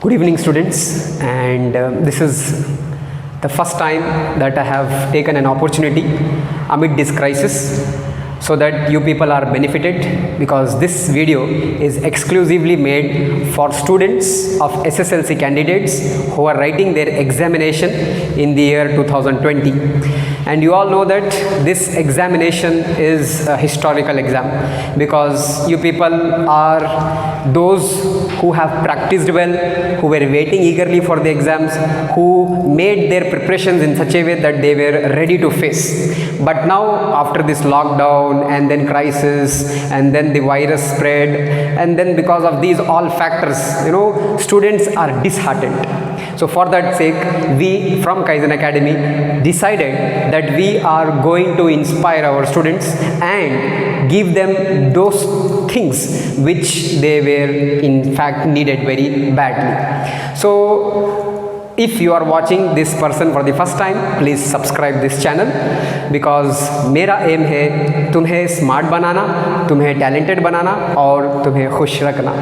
Good evening, students, and this is the first time that I have taken an opportunity amid this crisis so that you people are benefited, because this video is exclusively made for students of SSLC candidates who are writing their examination in the year 2020. And you all know that this examination is a historical exam, because you people are those who have practiced well, who were waiting eagerly for the exams, who made their preparations in such a way that they were ready to face. But now, after this lockdown and then crisis and then the virus spread, and then because of these all factors, students are disheartened. So for that sake, we from Kaizen Academy decided that we are going to inspire our students and give them those things which they were in fact needed very badly. So if you are watching this person for the first time, please subscribe this channel, because मेरा M है तुम्हें smart बनाना, तुम्हें talented बनाना और तुम्हें खुश रखना।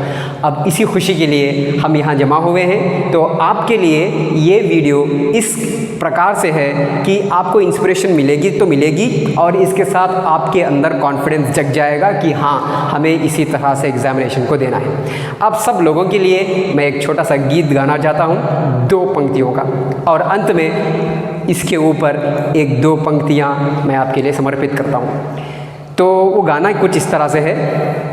अब इसी खुशी के लिए हम यहाँ जमा हुए हैं। तो आपके लिए ये वीडियो इस प्रकार से है कि आपको इंस्पिरेशन मिलेगी तो मिलेगी, और इसके साथ आपके अंदर कॉन्फिडेंस जग जाएगा कि हाँ, हमें इसी तरह से एग्जामिनेशन को देना है। अब सब लोगों के लिए मैं एक छोटा सा गीत गाना चाहता हूँ 2 पंक्तियों का, और अंत में इसके ऊपर 1-2 पंक्तियाँ मैं आपके लिए समर्पित करता हूँ। तो वो गाना कुछ इस तरह से है।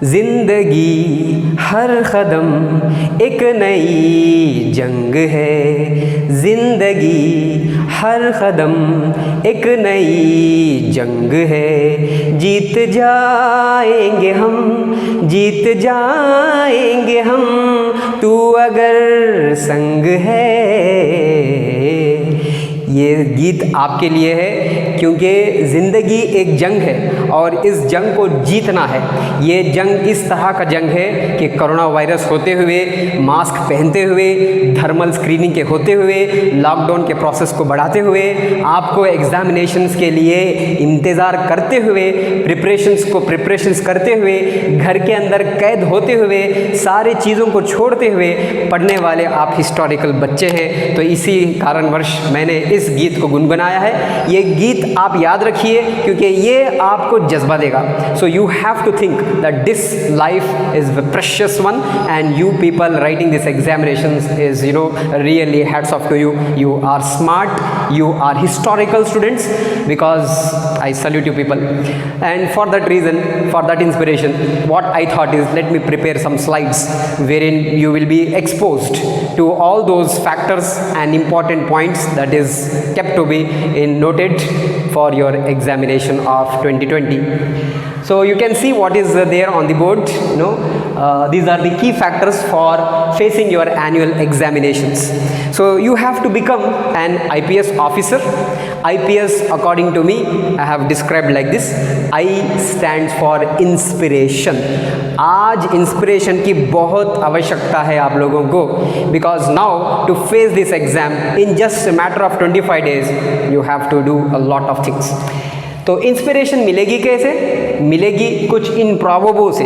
जिंदगी हर कदम एक नई जंग है, जिंदगी हर कदम एक नई जंग है, जीत जाएंगे हम, जीत जाएंगे हम, तू अगर संग है। ये गीत आपके लिए है, क्योंकि ज़िंदगी एक जंग है और इस जंग को जीतना है। ये जंग इस तरह का जंग है कि कोरोना वायरस होते हुए, मास्क पहनते हुए, थर्मल स्क्रीनिंग के होते हुए, लॉकडाउन के प्रोसेस को बढ़ाते हुए, आपको एग्जामिनेशंस के लिए इंतज़ार करते हुए, प्रिपरेशंस करते हुए, घर के अंदर कैद होते हुए, सारी चीज़ों को छोड़ते हुए पढ़ने वाले आप हिस्टोरिकल बच्चे हैं। तो इसी कारणवश मैंने इस गीत को गुनगुनाया है। ये गीत आप याद रखिए, क्योंकि ये आपको जज्बा देगा। So you have to think that this life is the precious one, and you people writing this examinations is really hats off to you. You are smart, you are historical students, because I salute you people. And for that reason, for that inspiration, what I thought is, let me prepare some slides wherein you will be exposed to all those factors and important points that is kept to be noted for your examination of 2020. So you can see what is there on the board. These are the key factors for facing your annual examinations. So you have to become an IPS officer. IPS, according to me, I have described like this. I stands for inspiration. आज inspiration की बहुत आवश्यकता है आप लोगों को, because now to face this exam in just a matter of 25 days, you have to do a lot of things. तो inspiration मिलेगी कैसे? मिलेगी कुछ इन प्रॉवर्ब्स से।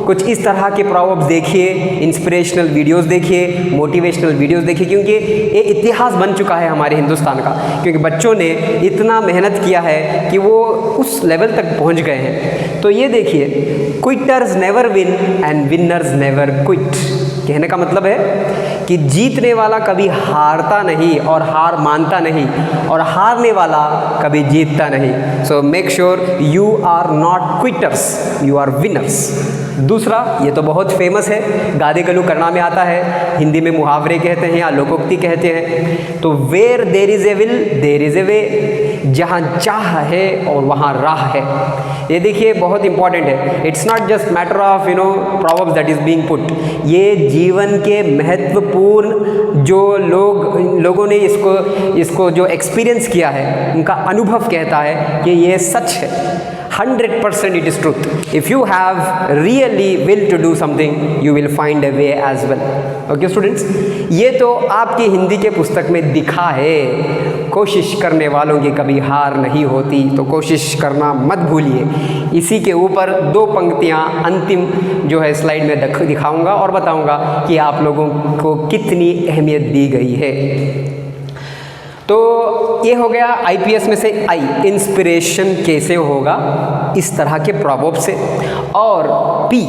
कुछ इस तरह के प्रॉवर्ब्स देखिए, इंस्पिरेशनल वीडियोस देखिए, मोटिवेशनल वीडियोस देखिए, क्योंकि ये इतिहास बन चुका है हमारे हिंदुस्तान का। क्योंकि बच्चों ने इतना मेहनत किया है कि वो उस लेवल तक पहुंच गए हैं। तो ये देखिए, quitters never win and winners never quit. कहने का मतलब है कि जीतने वाला कभी हारता नहीं और हार मानता नहीं, और हारने वाला कभी जीतता नहीं। So make sure you are not quitters, you are winners. दूसरा, ये तो बहुत फेमस है, गादे गलू करना में आता है, हिंदी में मुहावरे कहते हैं या लोकोक्ति कहते हैं। तो where there is a will there is a way, जहाँ चाह है और वहाँ राह है। ये देखिए बहुत इंपॉर्टेंट है। It's not just matter of proverbs that is being put. ये जीवन के महत्वपूर्ण जो लोगों ने इसको जो एक्सपीरियंस किया है, उनका अनुभव कहता है कि ये सच है। 100% it is truth. If you have really will to do something, you will find a way as well. Okay students, ये तो आपकी हिंदी के पुस्तक में दिखा है, कोशिश करने वालों की कभी हार नहीं होती, तो कोशिश करना मत भूलिए। इसी के ऊपर 2 पंक्तियाँ अंतिम जो है स्लाइड में दिखाऊंगा और बताऊंगा कि आप लोगों को कितनी अहमियत दी गई है। तो ये हो गया आईपीएस में से आई, इंस्पिरेशन कैसे होगा, इस तरह के प्रॉवर्ब से। और पी,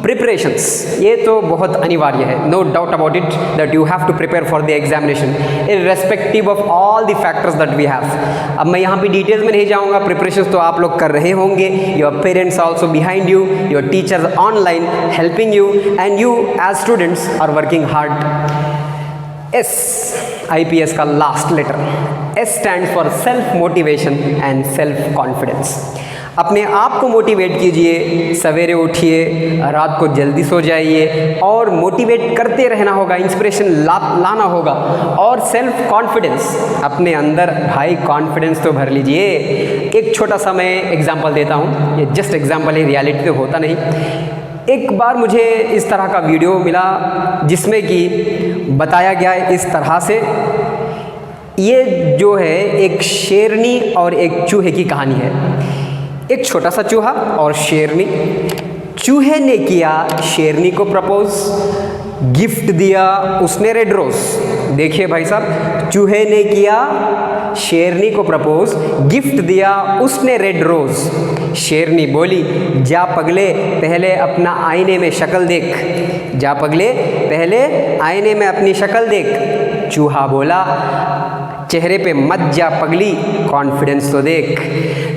प्रिपरेशंस, ये तो बहुत अनिवार्य है, no doubt about it that you have to prepare for the examination irrespective of all the factors that we have. अब मैं यहाँ पे डिटेल्स में नहीं जाऊँगा, प्रिपरेशंस तो आप लोग कर रहे होंगे, your parents also behind you, your teachers online helping you, and you as students are working hard. S, IPS का last letter, S stands for self motivation and self confidence. अपने आप को मोटिवेट कीजिए, सवेरे उठिए, रात को जल्दी सो जाइए और मोटिवेट करते रहना होगा, इंस्पिरेशन लाना होगा। और सेल्फ कॉन्फिडेंस, अपने अंदर भाई कॉन्फिडेंस तो भर लीजिए। एक छोटा सा मैं एग्जांपल देता हूँ, ये जस्ट एग्जांपल है, रियलिटी तो होता नहीं। एक बार मुझे इस तरह का वीडियो मिला जिसमें कि बताया गया इस तरह से, ये जो है एक शेरनी और एक चूहे की कहानी है। एक छोटा सा चूहा और शेरनी। चूहे ने किया शेरनी को प्रपोज, गिफ्ट दिया उसने रेड रोज। देखिए भाई साहब, चूहे ने किया शेरनी को प्रपोज, गिफ्ट दिया उसने रेड रोज। शेरनी बोली, जा पगले पहले अपना आईने में शक्ल देख, जा पगले पहले आईने में अपनी शक्ल देख। चूहा बोला, चेहरे पे मत जा पगली, कॉन्फिडेंस तो देख।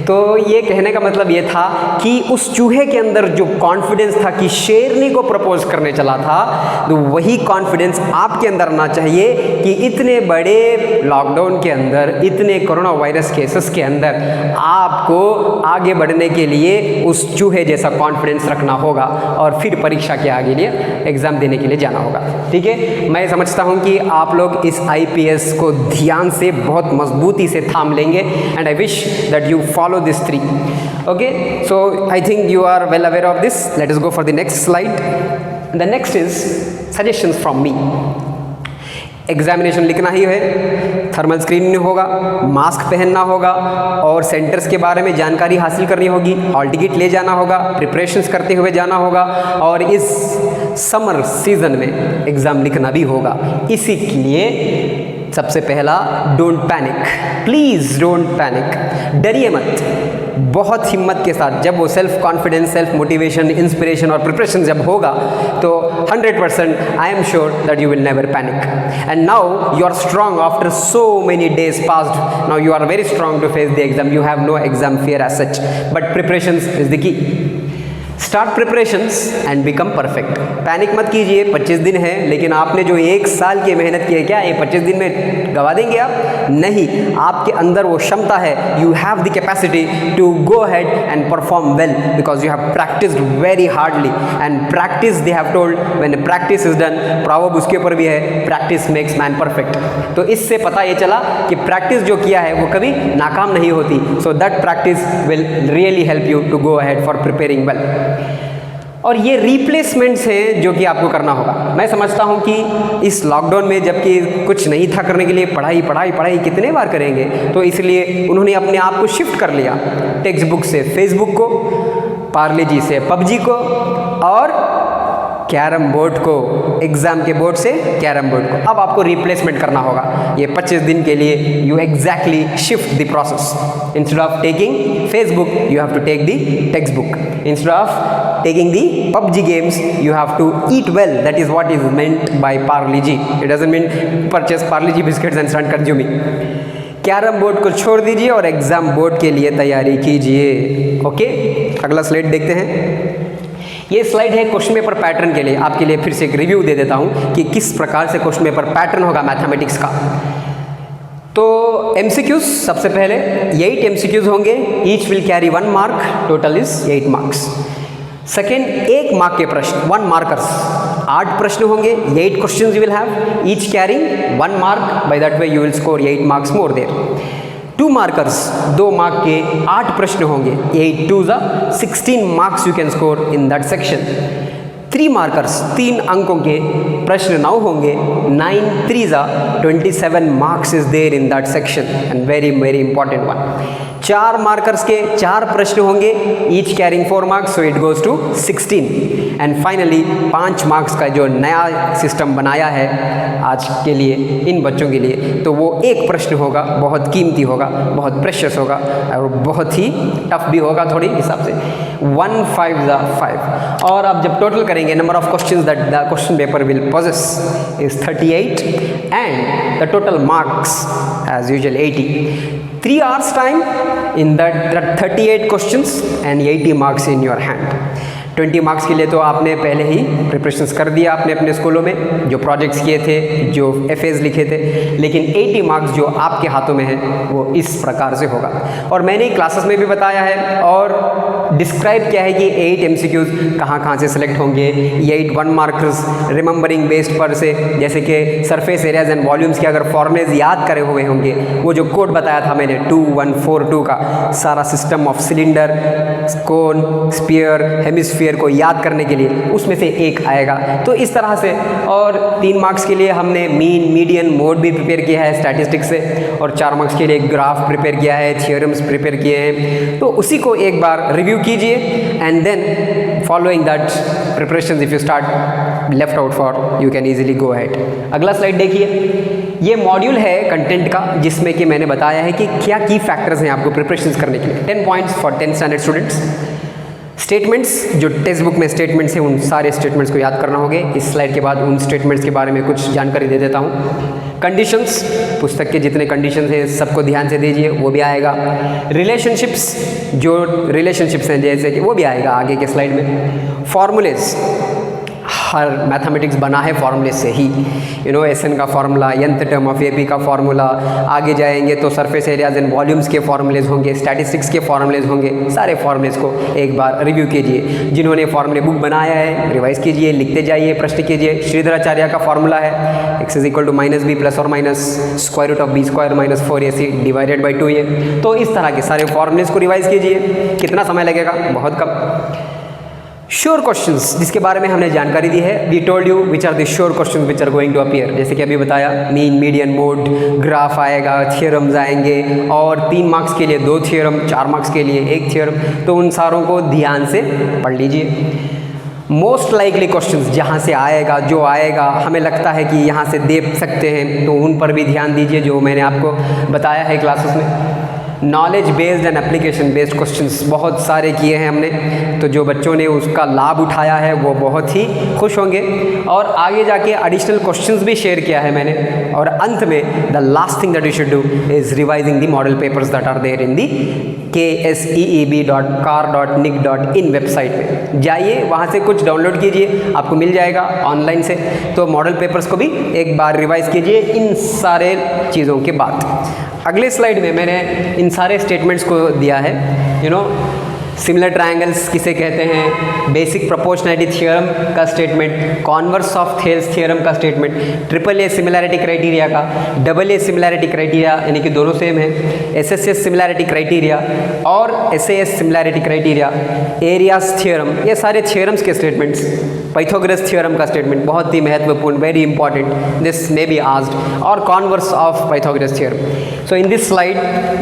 तो ये कहने का मतलब ये था कि उस चूहे के अंदर जो कॉन्फिडेंस था कि शेरनी को प्रपोज करने चला था, तो वही कॉन्फिडेंस आपके अंदर आना चाहिए कि इतने बड़े लॉकडाउन के अंदर, इतने कोरोना वायरस केसेस के अंदर आपको आगे बढ़ने के लिए उस चूहे जैसा कॉन्फिडेंस रखना होगा और फिर परीक्षा के आगे लिए एग्ज़ाम देने के लिए जाना होगा। ठीक है, मैं समझता हूँ कि आप लोग इस आईपीएस को ध्यान से बहुत मजबूती से थाम लेंगे, and I wish that you follow this 3. Okay, so I think you are well aware of this. Let us go for the next slide. The next is suggestions from me. Examination लिखना ही है, thermal screening होगा, mask पहनना होगा और centres के बारे में जानकारी हासिल करनी होगी, हॉल टिकट ले जाना होगा, प्रिपरेशंस करते हुए जाना होगा और इस समर सीजन में एग्ज़ाम लिखना भी होगा। इसी के लिए सबसे पहला, don't panic, please don't panic, डरिए मत, बहुत हिम्मत के साथ। जब वो self confidence, self motivation, inspiration और प्रिपरेशन जब होगा तो 100% I am sure that you will never panic. And now you are strong after so many days passed, now you are very strong to face the exam, you have no exam fear as such, but preparation is the key. Start preparations and become perfect. Panic मत कीजिए, 25 दिन है, लेकिन आपने जो 1 साल की मेहनत की है, क्या ये 25 दिन में गवा देंगे आप? नहीं, आपके अंदर वो क्षमता है, you have the capacity to go ahead and perform well because you have practised very hardly. And practice, they have told, when practice is done, proverb उसके ऊपर भी है, प्रैक्टिस मेक्स मैन परफेक्ट। तो इससे पता ये चला कि प्रैक्टिस जो किया है वो कभी नाकाम नहीं होती। So that practice will really help you to go ahead for preparing well. और ये रिप्लेसमेंट्स हैं जो कि आपको करना होगा। मैं समझता हूँ कि इस लॉकडाउन में जबकि कुछ नहीं था करने के लिए, पढ़ाई पढ़ाई पढ़ाई कितने बार करेंगे, तो इसलिए उन्होंने अपने आप को शिफ्ट कर लिया, टेक्स्ट बुक से फेसबुक को, पार्ले जी से पबजी को और कैरम बोर्ड को, एग्जाम के बोर्ड से कैरम बोर्ड को। अब आपको रिप्लेसमेंट करना होगा। ये 25 दिन के लिए you exactly shift the process. Instead of taking Facebook you have to take the text book, instead of taking the PUBG games you have to eat well. That is what is meant by Parle G. It doesn't mean purchase Parle G biscuits and start consuming. Carrom board को छोड़ दीजिए और exam board के लिए तैयारी कीजिए। Okay, अगला slide देखते हैं। ये स्लाइड है क्वेश्चन पेपर पैटर्न के लिए। आपके लिए फिर से एक रिव्यू दे देता हूँ कि किस प्रकार से क्वेश्चन पेपर पैटर्न होगा मैथमेटिक्स का। तो MCQs सबसे पहले 8 MCQs होंगे, each will carry 1 mark, total is 8 marks. Second, 1 mark के प्रश्न, 1 मार्कर्स, 8 प्रश्न होंगे, 8 questions you will have, each carrying 1 mark, by that way you will score 8 marks more there. 2 markers 2 mark के 8 प्रश्न होंगे, 8 2 16 marks you can score in that section. 3 markers 3 अंकों के प्रश्न 9 होंगे, 9 3 27 marks is there in that section and very very important one. 4 markers के 4 प्रश्न होंगे, each carrying 4 marks, so it goes to 16। And finally 5 marks का जो नया सिस्टम बनाया है आज के लिए इन बच्चों के लिए, तो वो एक प्रश्न होगा, बहुत कीमती होगा, बहुत प्रेशियस होगा और बहुत ही टफ भी होगा थोड़ी हिसाब से। 1 5 5 और आप जब टोटल करेंगे number of questions that the question paper will possess is 38 and the total marks as usual 80. 3 hours time in that 38 questions and 80 marks in your hand. 20 marks के लिए तो आपने पहले ही प्रिपरेशंस कर दिया अपने अपने स्कूलों में, जो प्रोजेक्ट्स किए थे, जो FAs लिखे थे, लेकिन 80 मार्क्स जो आपके हाथों में है वो इस प्रकार से होगा। और मैंने क्लासेस में भी बताया है और डिस्क्राइब किया है कि 8 MCQs कहाँ से सिलेक्ट होंगे, 8 1 मार्कर्स रिमेंबरिंग बेस्ड पर से, जैसे कि सरफेस एरियाज एंड वॉल्यूम्स के अगर फॉर्मुलेज याद करे हुए होंगे, वो जो कोड बताया था मैंने 2142 का, सारा system of cylinder, cone, sphere, hemisphere को याद करने के लिए उसमें से एक आएगा। तो इस तरह से, और 3 मार्क्स के लिए हमने मीन, मीडियन, मोड भी प्रिपेयर किया है स्टैटिस्टिक्स से, और 4 मार्क्स के लिए ग्राफ प्रिपेयर किया है, थियोरम्स प्रिपेयर किए हैं। तो उसी को एक बार रिव्यू कीजिए and then following that preparation if you start left out for you can easily go ahead. अगला स्लाइड देखिए, ये मॉड्यूल है कंटेंट का जिसमें कि मैंने बताया है कि क्या की फैक्टर्स हैं आपको प्रिपरेशन करने के लिए। 10 points for 10th standard students. Statements, जो टेक्स्ट बुक में स्टेटमेंट्स हैं उन सारे स्टेटमेंट्स को याद करना होंगे। इस स्लाइड के बाद उन स्टेटमेंट्स के बारे में कुछ जानकारी दे देता हूँ। कंडीशंस, पुस्तक के जितने कंडीशंस हैं सबको ध्यान से दीजिए, वो भी आएगा। रिलेशनशिप्स, जो रिलेशनशिप्स हैं जैसे कि वो भी आएगा आगे के स्लाइड में। फॉर्मूलेज, हर मैथमेटिक्स बना है फॉर्मूले से ही, SN का formula, nth term of AP का फार्मूला, आगे जाएंगे तो सरफेस एरियाज एंड वॉल्यूम्स के फार्मूलेज होंगे, स्टैटिस्टिक्स के फार्मूलेज होंगे। सारे फार्मूलेज को एक बार रिव्यू कीजिए। जिन्होंने फार्मूले बुक बनाया है रिवाइज कीजिए, लिखते जाइए, प्रश्न कीजिए। श्रीधराचार्य का फार्मूला है x = -b ± square root of b² - 4ac divided by 2a। तो इस तरह के सारे फार्मूलेज को रिवाइज कीजिए। कितना समय लगेगा? बहुत कम। श्योर क्वेश्चंस, जिसके बारे में हमने जानकारी दी है, we told you which are the sure questions which are going to appear. जैसे कि अभी बताया, मीन, मीडियन, मोड, ग्राफ आएगा, थियोरम्स आएंगे, और 3 मार्क्स के लिए 2 थियोरम, 4 मार्क्स के लिए 1 थियोरम। तो उन सारों को ध्यान से पढ़ लीजिए। मोस्ट लाइकली क्वेश्चंस जहाँ से आएगा, जो आएगा हमें लगता है कि यहाँ से दे सकते हैं, तो उन पर भी ध्यान दीजिए जो मैंने आपको बताया है क्लासेस में। Knowledge based and application based questions बहुत सारे किए हैं हमने, तो जो बच्चों ने उसका लाभ उठाया है वो बहुत ही खुश होंगे। और आगे जाके एडिशनल क्वेश्चंस भी शेयर किया है मैंने। और अंत में the last thing that you should do is revising the model papers that are there in the KSEEB.car.nic.in website पे जाइए, वहाँ से कुछ डाउनलोड कीजिए, आपको मिल जाएगा ऑनलाइन से। तो मॉडल पेपर्स को भी एक बार रिवाइज कीजिए इन सारे चीज़ों के बाद। अगले स्लाइड में मैंने इन सारे स्टेटमेंट्स को दिया है। सिमिलर ट्रायंगल्स किसे कहते हैं, बेसिक प्रोपोर्शनैलिटी थ्योरम का statement, converse of Thales theorem का स्टेटमेंट, AAA सिमिलैरिटी क्राइटेरिया का, AA सिमिलैरिटी क्राइटेरिया यानी कि दोनों सेम है, SSS सिमिलैरिटी क्राइटेरिया और SAS similarity criteria, areas theorem, ये सारे थ्योरम्स के स्टेटमेंट्स। पाइथागोरस थ्योरम का स्टेटमेंट बहुत ही महत्वपूर्ण, very important, this may be asked, और converse of Pythagoras theorem. So in this slide,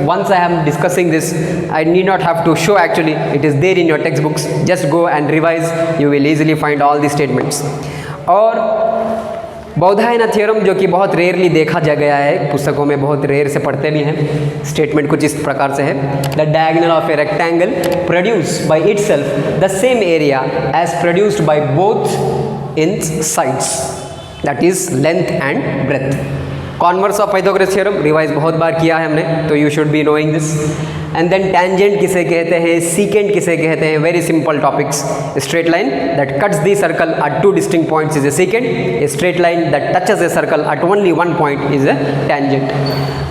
once I am discussing this, I need not have to show actually, it is there in your textbooks. Just go and revise, you will easily find all the statements. और Baudhayana theorem जो कि बहुत rarely देखा जा गया है, पुस्तकों में बहुत रेयर से पढ़ते भी हैं। स्टेटमेंट कुछ इस प्रकार से है, the diagonal of a rectangle produce by itself the same area as produced by both in sides, that is length and breadth. Converse of Pythagoras theorem revise बहुत बार किया है हमने, तो you should be knowing this. And then tangent किसे कहते हैं, secant किसे कहते हैं, very simple topics. Straight line that cuts the circle at two distinct points is a secant, a straight line that touches a circle eight only one point is a tangent.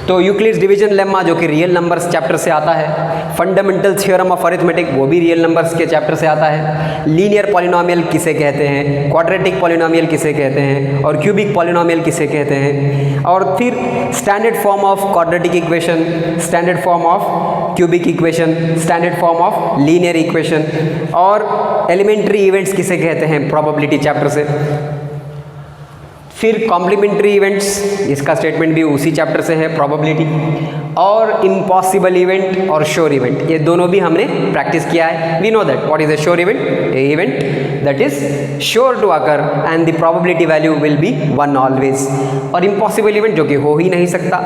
तो Euclid's division lemma जो कि real numbers chapter से आता है, fundamental theorem of arithmetic वो भी real numbers के chapter से आता है, लीनियर पॉलिनोमियल किसे कहते हैं, क्वाड्रेटिक पॉलिनोमियल किसे कहते हैं, और क्यूबिक पॉलिनोमियल किसे कहते हैं, और फिर standard form of quadratic equation, standard form of cubic equation, standard form of linear equation, और एलिमेंट्री इवेंट्स किसे कहते हैं प्रोबेबिलिटी चैप्टर से। फिर कॉम्प्लीमेंट्री इवेंट्स, इसका स्टेटमेंट भी उसी चैप्टर से है, प्रोबेबिलिटी, और इम्पॉसिबल इवेंट और श्योर इवेंट, ये दोनों भी हमने प्रैक्टिस किया है। We know that what is a sure event, a event that is sure to occur and the probability value will be 1 always, और इम्पॉसिबल इवेंट जो कि हो ही नहीं सकता।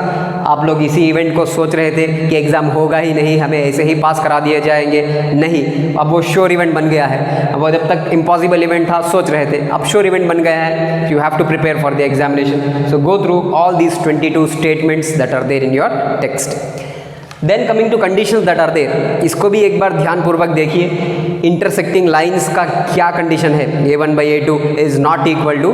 आप लोग इसी इवेंट को सोच रहे थे कि एग्जाम होगा ही नहीं, हमें ऐसे ही पास करा दिए जाएंगे, नहीं, अब वो श्योर इवेंट बन गया है। अब वो जब तक इम्पॉसिबल इवेंट था सोच रहे थे, अब श्योर इवेंट बन गया है, you have to prepare for the examination. So go through all these 22 statements that are there in your text. Then coming to conditions that are there, इसको भी एक बार ध्यान पूर्वक देखिए। इंटरसेक्टिंग लाइंस का क्या कंडीशन है, a1/a2 is not equal to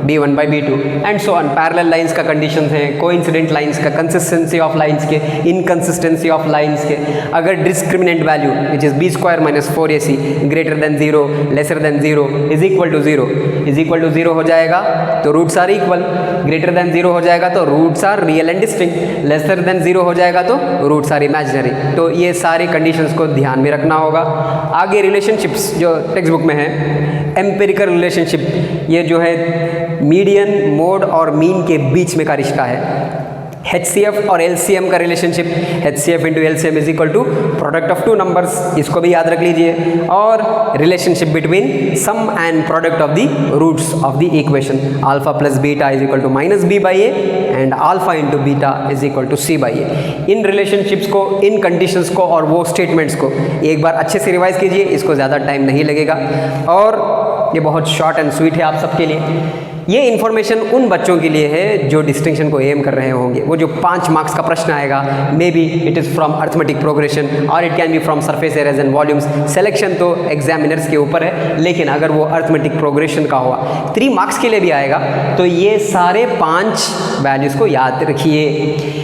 b1/b2 and so on. Parallel lines का कंडीशन है, कोइंसिडेंट लाइंस का, कंसिस्टेंसी ऑफ लाइंस के, इनकंसिस्टेंसी ऑफ लाइंस के। अगर discriminant value which is b² - 4ac greater than 0 lesser than 0 is equal to 0 हो जाएगा तो roots are equal, greater than 0 हो जाएगा तो roots are real and distinct, lesser than 0 हो जाएगा तो रूट्स आर इमेजिनरी। तो ये सारी कंडीशंस को ध्यान में रखना होगा। आगे रिलेशनशिप्स जो टेक्स्ट बुक में है, एम्पिरिकल रिलेशनशिप, ये जो है मीडियन, मोड और मीन के बीच में का रिश्ता है। HCF और LCM का relationship, HCF into LCM is equal to product of two numbers, इसको भी याद रख लीजिए। और relationship between sum and product of the roots of the equation, alpha plus beta is equal to -b/a and alpha into beta is equal to c/a। इन relationships को, इन conditions को और वो स्टेटमेंट्स को एक बार अच्छे से रिवाइज कीजिए, इसको ज़्यादा टाइम नहीं लगेगा और ये बहुत शॉर्ट एंड स्वीट है आप सबके लिए। ये इन्फॉर्मेशन उन बच्चों के लिए है जो डिस्टिंक्शन को एम कर रहे होंगे। वो जो 5 मार्क्स का प्रश्न आएगा, may be it is from arithmetic progression और it can be from surface areas and volumes. Selection तो एग्जामिनर्स के ऊपर है, लेकिन अगर वो अर्थमेटिक प्रोग्रेशन का हुआ 3 मार्क्स के लिए भी आएगा तो ये सारे 5 वैल्यूज़ को याद रखिए।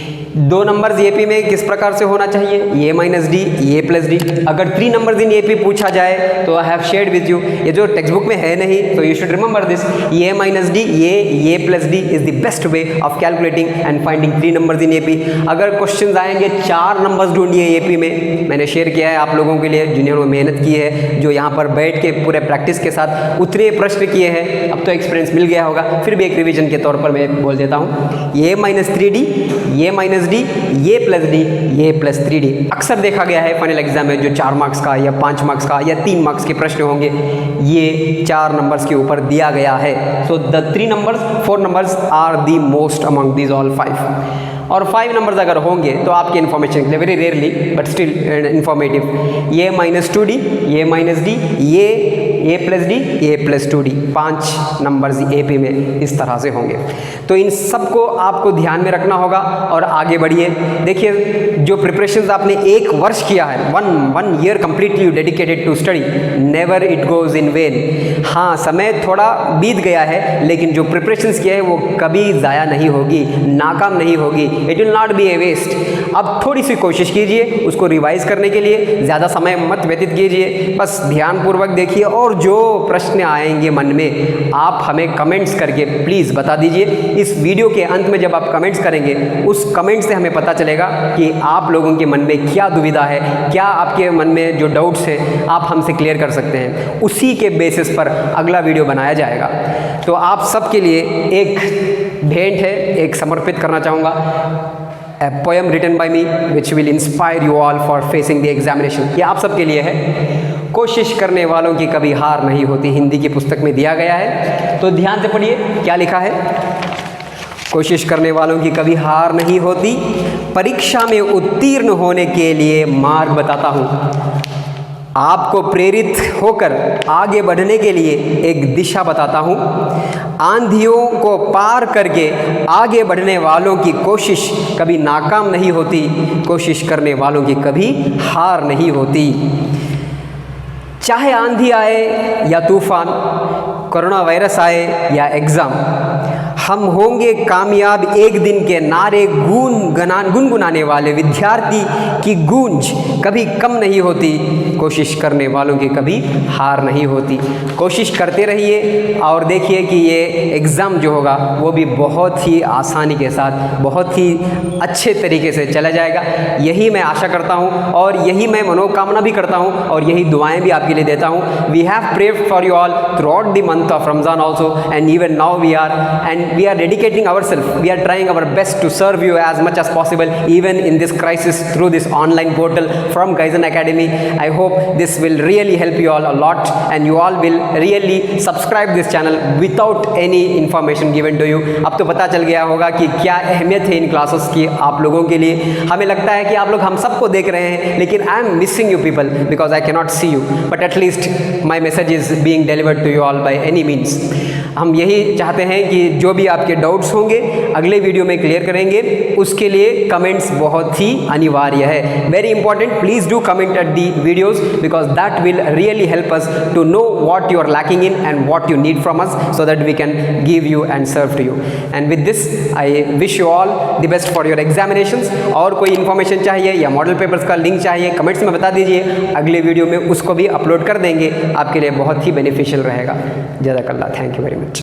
2 नंबर्स AP में किस प्रकार से होना चाहिए, a-d, a+d। अगर 3 नंबर्स इन AP पूछा जाए तो I have shared with you, ये जो टेक्स्ट बुक में है नहीं तो you should remember this, a-d, a+d is the best way of calculating and finding 3 numbers in AP। अगर क्वेश्चंस आएंगे 4 नंबर्स ढूंढिए AP में, मैंने शेयर किया है आप लोगों के लिए जिन्होंने मेहनत की है, जो यहाँ पर बैठ के पूरे प्रैक्टिस के साथ उतने प्रश्न किए हैं, अब तो एक्सपीरियंस मिल गया होगा, फिर भी एक रिविजन के तौर पर मैं बोल देता हूँ। a-3d, a-d, a+d, a+3d अक्सर देखा गया है फाइनल एग्जाम में जो 4 मार्क्स का या 5 मार्क्स का या 3 मार्क्स के प्रश्न होंगे, ये 4 नंबर्स के ऊपर दिया गया है। So the 4 numbers are the most among these all 5। और 5 नंबर्स अगर होंगे तो आपके इन्फॉर्मेशन के लिए very rarely but still informative, a-2d, a-d, a+d, a+2d 5 numbers AP में इस तरह से होंगे। तो इन सब को आपको ध्यान में रखना होगा और आगे बढ़िए। देखिए जो प्रिपरेशंस आपने 1 वर्ष किया है, one year completely you dedicated to study, never it goes in vain. हाँ, समय थोड़ा बीत गया है लेकिन जो प्रिपरेशंस किया है वो कभी ज़ाया नहीं होगी, नाकाम नहीं होगी, it will not be a waste. अब थोड़ी सी कोशिश कीजिए उसको रिवाइज करने के लिए, ज़्यादा समय मत व्यतीत कीजिए, बस ध्यानपूर्वक देखिए और जो प्रश्न आएंगे मन में आप हमें कमेंट्स करके प्लीज़ बता दीजिए। इस वीडियो के अंत में जब आप कमेंट्स करेंगे उस कमेंट से हमें पता चलेगा कि आप लोगों के मन में क्या दुविधा है, क्या आपके मन में जो डाउट्स हैं आप हमसे क्लियर कर सकते हैं, उसी के बेसिस पर अगला वीडियो बनाया जाएगा। तो आप सबके लिए एक भेंट है, एक समर्पित करना चाहूँगा, a poem written by me which will inspire you all for facing the examination। ये आप सबके लिए है। कोशिश करने वालों की कभी हार नहीं होती, हिंदी की पुस्तक में दिया गया है, तो ध्यान से पढ़िए क्या लिखा है। कोशिश करने वालों की कभी हार नहीं होती, परीक्षा में उत्तीर्ण होने के लिए मार्ग बताता हूँ। आपको प्रेरित होकर आगे बढ़ने के लिए एक दिशा बताता हूँ। आंधियों को पार करके आगे बढ़ने वालों की कोशिश कभी नाकाम नहीं होती, कोशिश करने वालों की कभी हार नहीं होती। चाहे आंधी आए या तूफान, कोरोना वायरस आए या एग्ज़ाम, हम होंगे कामयाब एक दिन के नारे गुनगुनाने वाले विद्यार्थी की गूंज कभी कम नहीं होती, कोशिश करने वालों की कभी हार नहीं होती। कोशिश करते रहिए और देखिए कि ये एग्ज़ाम जो होगा वो भी बहुत ही आसानी के साथ बहुत ही अच्छे तरीके से चला जाएगा। यही मैं आशा करता हूँ और यही मैं मनोकामना भी करता हूँ और यही दुआएं भी आपके लिए देता हूँ। We have prayed for you all throughout the month of Ramzan also and even now we are dedicating ourselves, we are trying our best to serve you as much as possible even in this crisis through this online portal from Kaizen Academy. I hope this will really help you all a lot and you all will really subscribe this channel without any information given to you. अब तो पता चल गया होगा कि क्या अहमियत है इन क्लासेस की आप लोगों के लिए। हमें लगता है कि आप लोग हम सबको देख रहे हैं, लेकिन I am missing you people because I cannot see you, but at least my message is being delivered to you all by any means. हम यही चाहते हैं कि जो भी आपके डाउट्स होंगे अगले वीडियो में क्लियर करेंगे, उसके लिए कमेंट्स बहुत ही अनिवार्य है। Very important, please do comment at the videos because that will really help us to know what you are lacking in and what you need from us so that we can give you and serve to you. And with this I wish you all the best for your examinations. और कोई information चाहिए या model papers का link चाहिए comments में बता दीजिए, अगले वीडियो में उसको भी अपलोड कर देंगे, आपके लिए बहुत ही बेनिफिशियल रहेगा। जज़ाकल्लाह, थैंक यू वेरी मच।